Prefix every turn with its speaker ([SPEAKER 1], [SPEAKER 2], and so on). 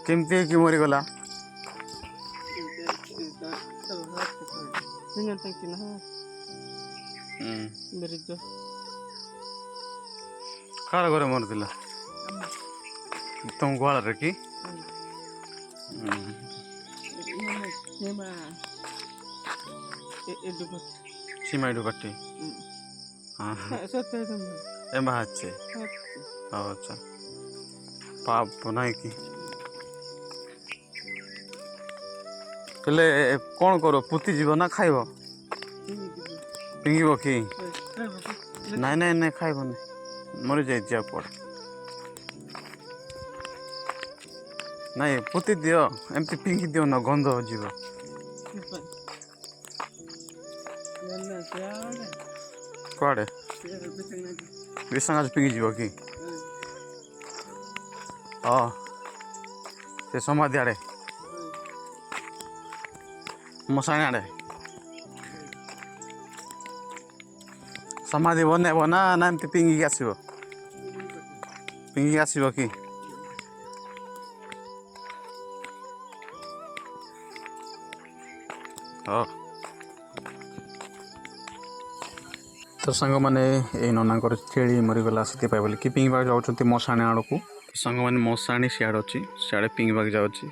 [SPEAKER 1] କେମିତି ହେଇକି ମରିଗଲା? କାହାର ଘରେ ମରିଥିଲା? ତମ ଗୁହାଳରେ କି? ସୀମା ଏଠୁ କାଟି ଏ ବାହାରିছে ଆଚ୍ଛା ପାପ ନାଇଁ କି? ହେଲେ କ'ଣ କର ପୋତି ଯିବ ନା ଖାଇବ? ଫିଙ୍ଗିବ କି? ନାଇଁ ନାଇଁ ନାଇଁ ଖାଇବନି ମରିଯାଇଛି ଆଉ ପଡ଼ ନାଇଁ ପୋତି ଦିଅ ଏମିତି ଫିଙ୍ଗି ଦିଅ ନା ଗନ୍ଧ ଯିବ। କୁଆଡ଼େ ବିଷାଙ୍ଗ ପିଙ୍ଗି ଯିବ କି? ହଁ ସେ ସମାଧି ଆଡ଼େ ମଶାଣି ଆଡ଼େ ସମାଧି ବନେଇବ ନା ଏମିତି ପିଙ୍ଗିକି ଆସିବ? ପିଙ୍ଗିକି ଆସିବ କି? ହଁ ତ ସାଙ୍ଗମାନେ ଏଇ ନନାଙ୍କର ଛେଳି ମରିଗଲା ସେଥିପାଇଁ ବୋଲି କି ପିଙ୍ଗିବାକୁ ଯାଉଛନ୍ତି ମଶାଣି ଆଡ଼କୁ। ସାଙ୍ଗମାନେ ମଶାଣି ସିଆଡ଼େ ଅଛି ସିଆଡ଼େ ପିଙ୍ଗିବାକୁ ଯାଉଛି।